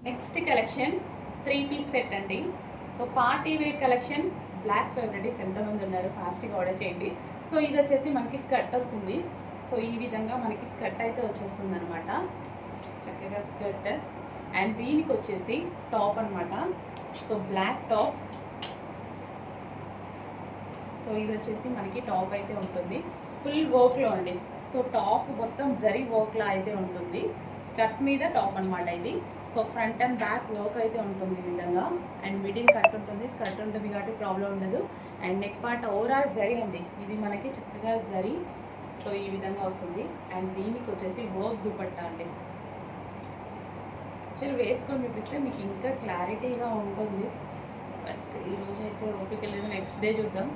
Next collection 3-piece set అండి. So party wear collection. Black favourites ఎంతమంది ఉన్నారు ఫాస్ట్గా ఆర్డర్ చేయండి. సో ఇది వచ్చేసి మనకి స్కర్ట్ వస్తుంది. సో ఈ విధంగా మనకి స్కర్ట్ అయితే వచ్చేస్తుంది అనమాట. చక్కగా స్కర్ట్ అండ్ దీనికి వచ్చేసి టాప్ అనమాట. So black top. సో ఇది వచ్చేసి మనకి టాప్ అయితే ఉంటుంది ఫుల్ వర్క్లో అండి. సో టాప్ మొత్తం జరీ వర్క్లో అయితే ఉంటుంది. స్కర్ట్ మీద టాప్ అనమాట ఇది. So front and back work అయితే ఉంటుంది ఈ విధంగా. అండ్ మిడిల్ కట్ ఉంటుంది, స్కర్ట్ ఉంటుంది కాబట్టి ప్రాబ్లం ఉండదు. And neck part overall zari అండి. ఇది మనకి చక్కగా జరీ. సో ఈ విధంగా వస్తుంది. అండ్ దీనికి వచ్చేసి వర్క్ దుపట్టా అండి. యాక్చువల్లీ వేసుకొని చూపిస్తే మీకు ఇంకా క్లారిటీగా ఉంటుంది. బట్ ఈరోజు అయితే ఓపిక లేదు, నెక్స్ట్ డే చూద్దాం.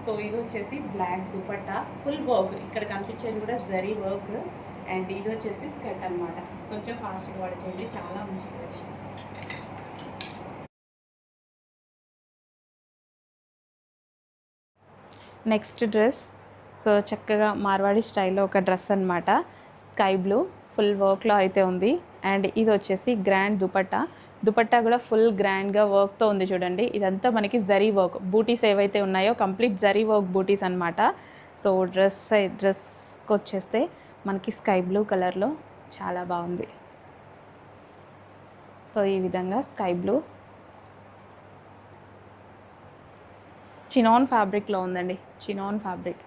సో ఇది వచ్చేసి బ్లాక్ దుపట్టా ఫుల్ వర్క్. ఇక్కడ కనిపించేది కూడా జరీ వర్క్. అండ్ ఇది వచ్చేసి స్కర్ట్ అనమాట. కొంచెం ఫాస్ట్గా ఆర్డర్ చేయండి, చాలా మంచి కలెక్షన్. Next dress. సో చక్కగా మార్వాడి స్టైల్లో ఒక డ్రెస్ అనమాట. స్కై బ్లూ ఫుల్ వర్క్లో అయితే ఉంది. అండ్ ఇది వచ్చేసి గ్రాండ్ దుపట్టా. దుపట్టా కూడా ఫుల్ గ్రాండ్గా వర్క్తో ఉంది చూడండి. ఇదంతా మనకి జరీ వర్క్. బూటీస్ ఏవైతే ఉన్నాయో కంప్లీట్ జరీ వర్క్ బూటీస్ అనమాట. సో డ్రెస్కి వచ్చేస్తే మనకి స్కై బ్లూ కలర్లో చాలా బాగుంది. సో ఈ విధంగా స్కై బ్లూ చినాన్ ఫ్యాబ్రిక్లో ఉందండి. Chinon fabric.